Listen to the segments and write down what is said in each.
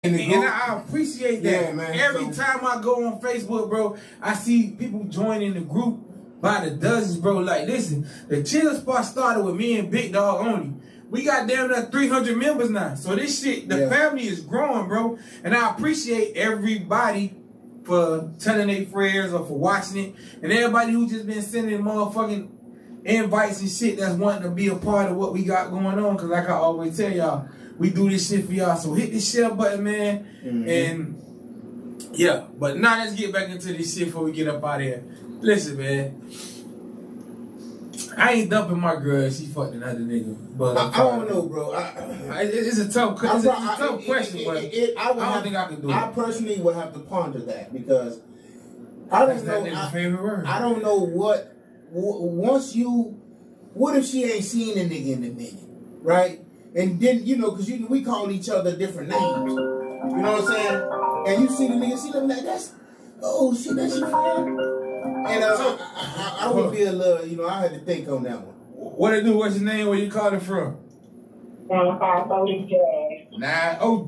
And I appreciate that. Yeah, man. Every time I go on Facebook, bro, I see people joining the group by the dozens, bro. Like, listen, the chill spot started with me and Big Dog only. We got damn near 300 members now. So this shit, the family is growing, bro. And I appreciate everybody for telling their friends or for watching it. And everybody who just been sending motherfucking invites and shit that's wanting to be a part of what we got going on. Because like I always tell y'all, we do this shit for y'all. So hit the share button, man. And yeah, but now let's get back into this shit before we get up out of here. Listen, man. I ain't dumping my girl. She fucked another nigga. But I don't know, bro. It's a tough question, but I don't think I can do it. I personally would have to ponder that because I don't know. I don't know what. Once you, what if she ain't seen a nigga in a minute, right? And then because we call each other different names. You know what I'm saying? And you see the nigga, see them like that's shit, that's your friend. And I would be a little, I had to think on that one. What it do? What's your name? Where you call it from? Jazz.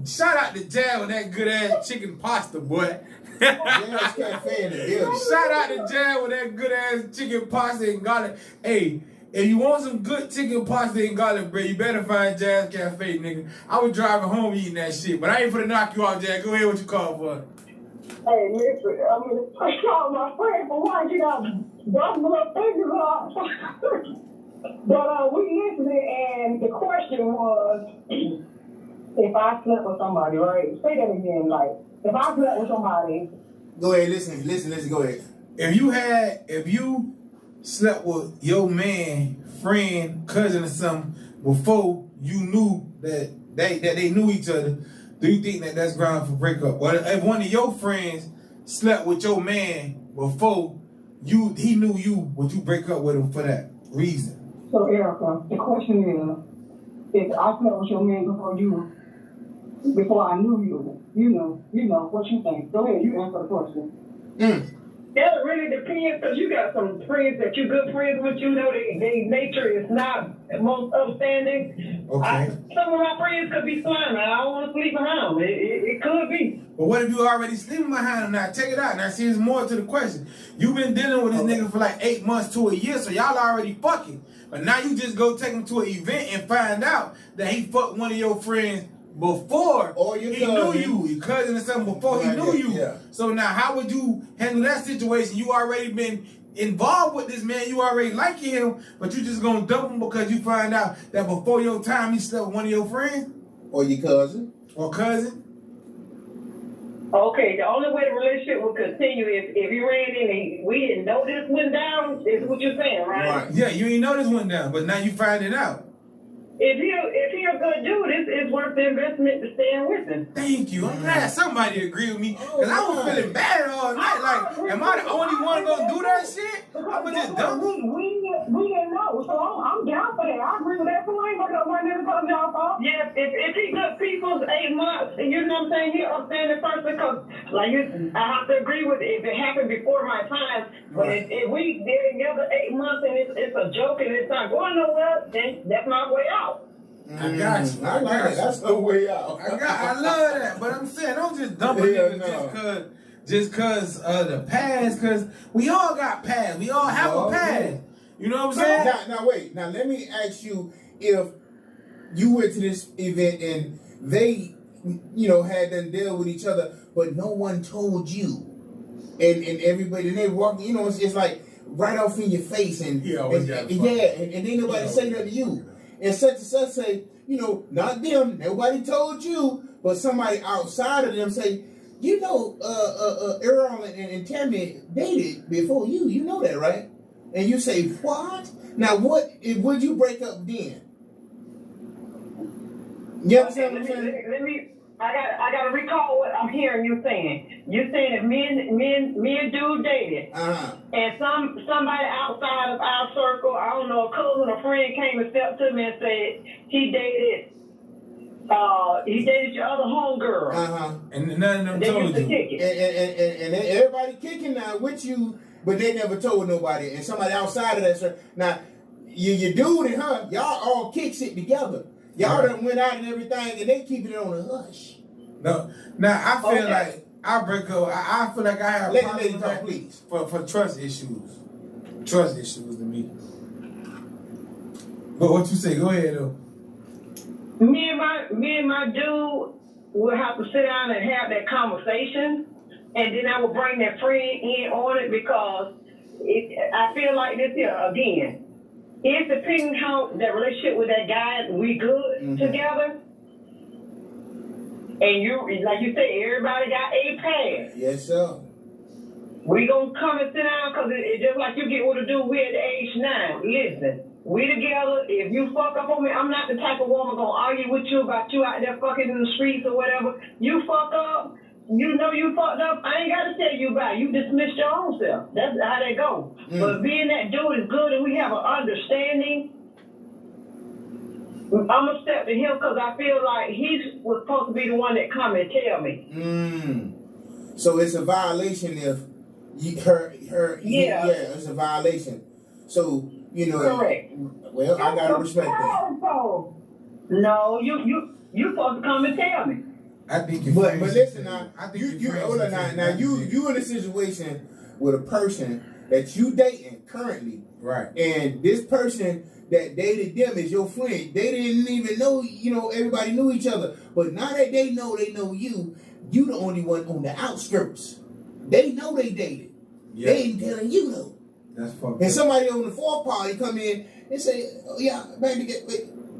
Shout out to Jazz with that good ass chicken pasta, boy. Jazz Cafe in the building. Shout out to Jazz with that good ass chicken pasta and garlic. Hey, if you want some good chicken pasta and garlic bread, you better find Jazz Cafe, nigga. I was driving home eating that shit, but I ain't finna knock you out, Jazz. Go ahead, what you call for? Hey, listen, I called my friend for one, you got busting little fingers off. But we listened, and the question was, if I slept with somebody, right? Say that again, like, if I slept with somebody. Go ahead, listen, go ahead. If you slept with your man, friend, cousin, or something before you knew that they knew each other, do you think that that's ground for breakup? Well, if one of your friends slept with your man before he knew you, would you break up with him for that reason? So, Erica, the question is, if I slept with your man before I knew you, you know what you think. Go ahead, you answer the question. That really depends, because you got some friends that you good friends with, their nature is not most upstanding. Okay. Some of my friends could be slimy. I don't want to sleep behind them. It could be. But what if you already sleeping behind him? Now, check it out. Now, see, there's more to the question. You've been dealing with this nigga for like 8 months to a year, so y'all already fucking. But now you just go take him to an event and find out that he fucked one of your friends before he knew you, your cousin or something, before he knew you. Yeah. So now how would you handle that situation? You already been involved with this man, you already like him, but you just gonna dump him because you find out that before your time he slept with one of your friends? Or your cousin. Or cousin? Okay, the only way the relationship will continue is if he ran in and we didn't know this went down, is what you're saying, right? Yeah, you ain't know this went down, but now you find it out. If he a good dude, it's worth the investment to staying with him. Thank you. I'm glad somebody agree with me. Because I was feeling bad all night. Like, am I the only one gonna do that shit? I'm gonna just dump him? We didn't know. So I'm down for that. I agree with that. So I ain't gonna go never come y'all fault. Yes, if he good people's 8 months, you know what I'm saying? He upstanding person, because like I have to agree with it if it happened before my time. But if we did it together 8 months and it's a joke and it's not going nowhere, then that's my way out. I got you. That's no way out. I love that. But I'm saying, don't just dump a nigga just cause of the past, because we all got past. We all have a past. You know what I'm saying? Now wait. Now let me ask you, if you went to this event and they, had them deal with each other, but no one told you, and everybody, and they walk, it's like right off in your face, and then nobody say that to you. And such and such say, not them, nobody told you, but somebody outside of them say, Earl and Tammy dated before you. You know that, right? And you say, what? Now, would you break up then? You understand what I'm saying? I gotta recall what I'm hearing you saying. You're saying if me and dude dated, and somebody outside of our circle, I don't know, a cousin or friend came and stepped to me and said he dated your other homegirl. And none of them told you. And everybody kicking now with you, but they never told nobody. And somebody outside of that circle. Now, your dude and her, y'all all kick shit together. Y'all done went out and everything, and they keeping it on the hush. No. Now, I feel like I break up. I feel like I have Let talk, please. For trust issues. Trust issues to me. But what you say? Go ahead, though. Me and my dude will have to sit down and have that conversation, and then I will bring that friend in on it because I feel like this here again. It's depending how that relationship with that guy, we good together. And you, like you said, everybody got a pass. Yes, sir. We gonna come and sit down because it's just like you get with a dude. We at the age 9. Listen, we together. If you fuck up on me, I'm not the type of woman gonna argue with you about you out there fucking in the streets or whatever. You fuck up. You know you fucked up. I ain't gotta tell you about it. You dismissed your own self. That's how that go. But being that dude is good and we have an understanding, I'm gonna step to him because I feel like he was supposed to be the one that come and tell me. So it's a violation if it's a violation. So you know. Correct. Well, I gotta respect that. No, you supposed to come and tell me. I think you. But listen now, you in a situation with a person that you dating currently, right? And this person that dated them is your friend. They didn't even know, everybody knew each other. But now that they know you, you the only one on the outskirts. They know they dated. Yeah. They ain't telling you though. That's fucked up. And somebody on the fourth party come in and say, "Oh yeah, baby,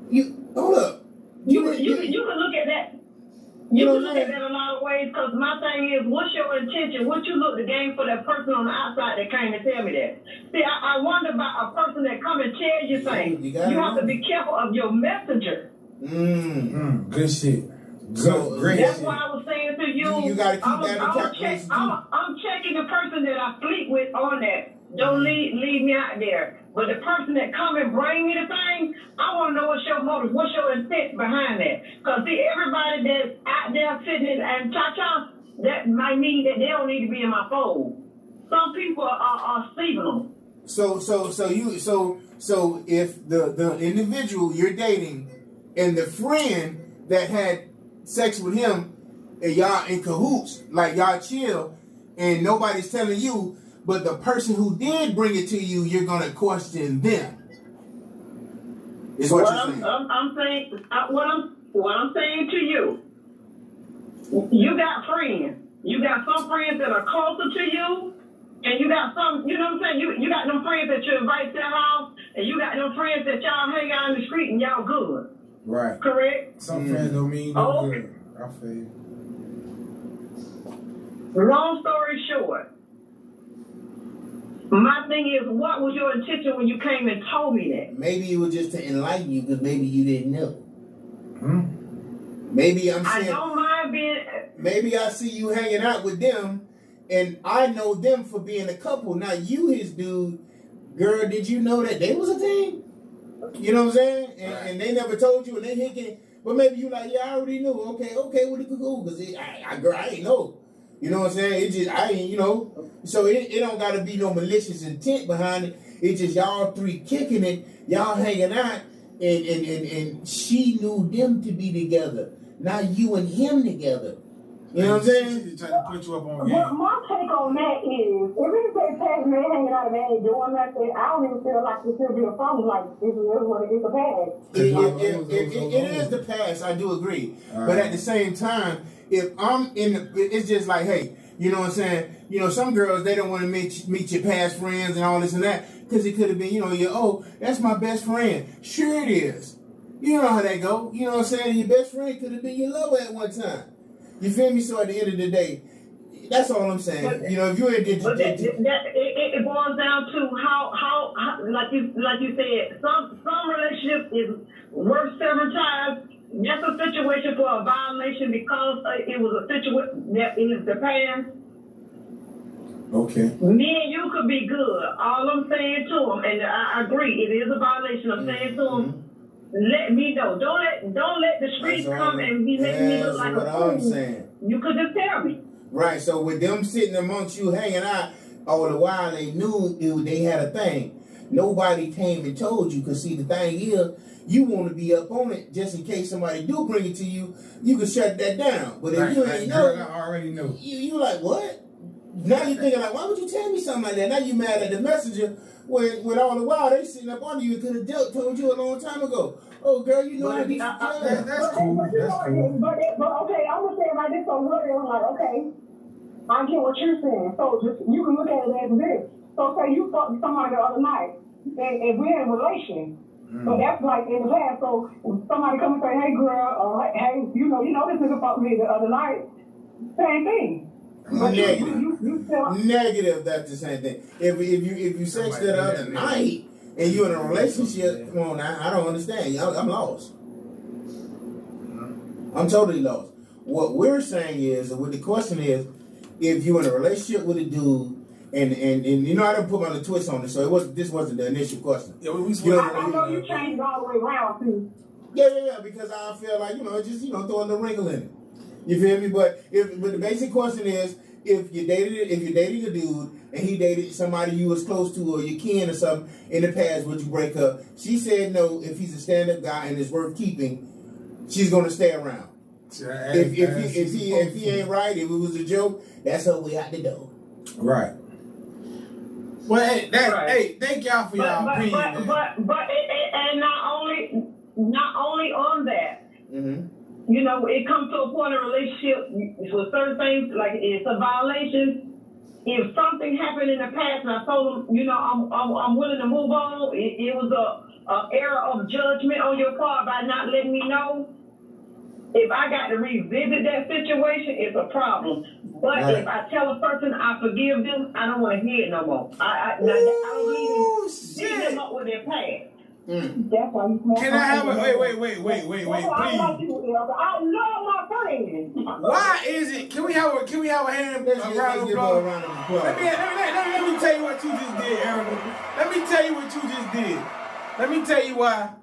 you hold up." You can look at that. You can look at that a lot of ways because my thing is, what's your intention? What you look to gain for that person on the outside that came and tell me that? See, I wonder about a person that come and tell you things. You have to be careful of your messenger. Good shit. That's why I was saying to you, you gotta keep that in calculation too. I'm checking the person that I sleep with on that. Don't leave me out there. But the person that come and bring me the thing, I want to know what's your motive, what's your intent behind that. Because see, everybody that's out there sitting and cha-cha, that might mean that they don't need to be in my fold. Some people are sleeping them. So if the individual you're dating and the friend that had sex with him and y'all in cahoots, like y'all chill, and nobody's telling you, but the person who did bring it to you, you're gonna question them. Is what you're saying. I'm saying what I'm saying to you. You got friends. You got some friends that are closer to you, and you got some. You know what I'm saying? You got them friends that you invite to the house, and you got them friends that y'all hang out in the street and y'all good. Right. Correct. Some friends don't mean no good. I feel you. Long story short. My thing is, what was your intention when you came and told me that? Maybe it was just to enlighten you because maybe you didn't know. Maybe I'm saying. I don't mind being. Maybe I see you hanging out with them, and I know them for being a couple. Now you, his dude, girl, did you know that they was a thing? You know what I'm saying? And they never told you, and they hicking. But maybe you like, yeah, I already knew. Okay, well, it could go because I ain't know. You know what I'm saying? It just, so it don't got to be no malicious intent behind it. It's just y'all three kicking it, y'all hanging out, and she knew them to be together. Now you and him together. You know what I'm saying? She's trying to put you up on game. My take on that is, if it's a past man hanging out and they ain't doing nothing, I don't even feel like it should be a problem. Like, it's a past. It is the past, I do agree. Right. But at the same time, if I'm it's just like, hey, you know what I'm saying? You know, some girls, they don't want to meet your past friends and all this and that because it could have been, that's my best friend. Sure it is. You know how that go. You know what I'm saying? Your best friend could have been your lover at one time. You feel me? So at the end of the day, that's all I'm saying. But, if you're it boils down to how like you said, some relationships is worth several times. That's a situation for a violation because it was a situation that is the past. Okay. Me and you could be good. All I'm saying to him, and I agree, it is a violation of saying to him, let me know. Don't let the streets come and be making me look like a fool. Saying. You could just tell me. Right. So with them sitting amongst you hanging out all the while, they knew they had a thing. nobody came and told you. Because see, the thing is, you want to be up on it just in case somebody do bring it to you. You can shut that down. But if you ain't know, I already know. You like what? Now you thinking like, why would you tell me something like that? Now you mad at the messenger when all the while they sitting up under you could have told you a long time ago. Oh girl, you know that's cool. That's cool. But okay, I'm gonna say it like this. So really, I'm like, okay, I get what you're saying. So just you can look at it as this. So say you fucked somebody the other night, and we're in a relation. So that's like in the past. So if somebody come and say, hey girl, hey, you know this nigga fucked me the other night. Same thing. Negative, that's the same thing. If you sex that other night and you're in a relationship, come on now, I don't understand. I'm lost. I'm totally lost. What we're saying is, or what the question is, if you're in a relationship with a dude, and you know I didn't put my little twist on it, so this wasn't the initial question. Yeah, I know you changed all the way around too. Yeah, because I feel like just throwing the wrinkle in it. You feel me? But the basic question is, if you're dating a dude and he dated somebody you was close to or your kin or something in the past, would you break up? She said no. If he's a stand-up guy and is worth keeping, she's gonna stay around. If he ain't right, if it was a joke, that's her way out the door. Right. Well, hey, thank y'all for y'all opinion. But and not only on that. Mm-hmm. It comes to a point in a relationship with certain things, like it's a violation. If something happened in the past and I told him, I'm willing to move on, it was a error of judgment on your part by not letting me know. If I got to revisit that situation, it's a problem. But if I tell a person I forgive them, I don't want to hear it no more. I don't leave them up with their past. That's why can I have a wait, please. I love my friend. Why is it? Can we have a hand around the applause? Let me tell you what you just did, Erica. Let me tell you what you just did. Let me tell you why.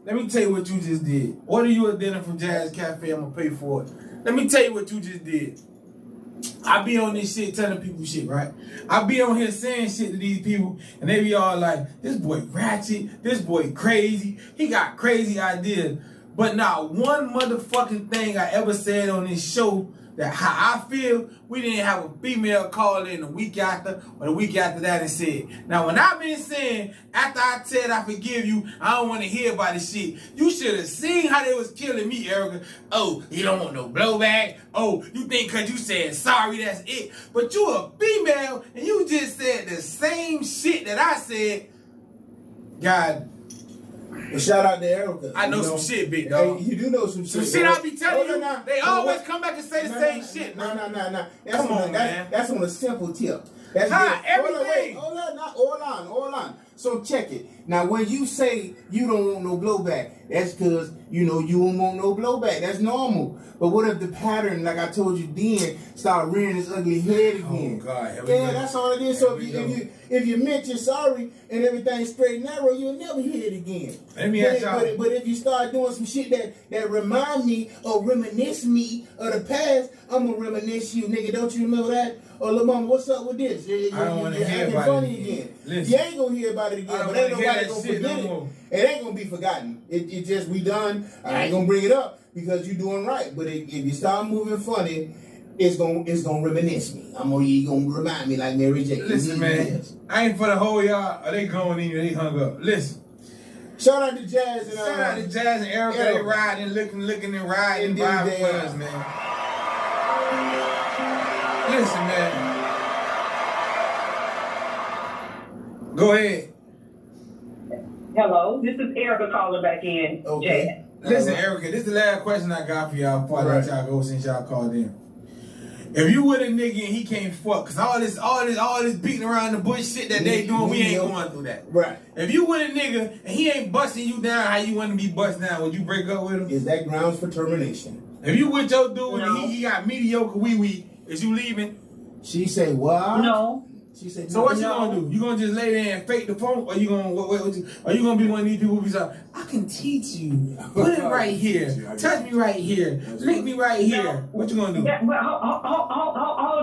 Let me tell you what you just did. Order you a dinner from Jazz Cafe. I'm gonna pay for it. Let me tell you what you just did. I be on this shit telling people shit, right? I be on here saying shit to these people, and they be all like, this boy ratchet, this boy crazy, he got crazy ideas. But not one motherfucking thing I ever said on this show that how I feel, we didn't have a female call in the week after or the week after that and said. Now, when I've been saying, after I said I forgive you, I don't want to hear about this shit, you should have seen how they was killing me, Erica. Oh, you don't want no blowback. Oh, you think because you said sorry, that's it. But you a female, and you just said the same shit that I said. God. Well, shout out to Erica. I know some shit, big dog. Hey, you do know some shit. Some shit I be telling you. They always come back and say the same shit. No. Come on, man. That's on a simple tip. Everything. Hold on. So check it. Now, when you say you don't want no blowback, that's because, you don't want no blowback. That's normal. But what if the pattern, like I told you then, start rearing its ugly head again? Oh, God. Yeah, that's all it is. So if you meant you're sorry and everything's straight and narrow, you'll never hear it again. Let me ask y'all. But if you start doing some shit that remind me or reminisce me of the past, I'm going to reminisce you. Nigga, don't you remember that? Oh, little mama, what's up with this? I don't want to hear about it again. You ain't going to hear about it again, but ain't nobody going to forget it. It ain't going to be forgotten. It just, we done. I ain't going to bring it up because you doing right. But if you start moving funny, it's gonna reminisce me. You gonna remind me like Mary J. Listen, man, I ain't for the whole y'all. They going in, they hung up. Listen. Shout out to Jazz and Erica. They riding, looking and riding by us, man. Listen, man. Go ahead. Hello, this is Erica calling back in. Okay. Jazz. Listen, Erica, this is the last question I got for y'all before I let y'all go since y'all called in. If you with a nigga and he can't fuck, cause all this beating around the bush shit that they doing, we ain't going through that. Right. If you with a nigga and he ain't busting you down how you want to be busted down, would you break up with him? Is that grounds for termination? If you with your dude and he got mediocre wee-wee, is you leaving? She say what? No. She said, so what you gonna do? You gonna just lay there and fake the phone, or you gonna are you gonna be one of these people who be like, I can teach you. Put it right here. Touch me right here. Lick me right here. What you gonna do? Hold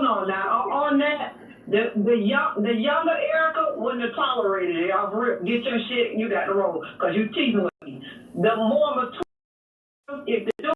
on now. On that, The younger Erica wouldn't have tolerated it. I'll get your shit, you got to roll, because you teasing with me. The more mature, if the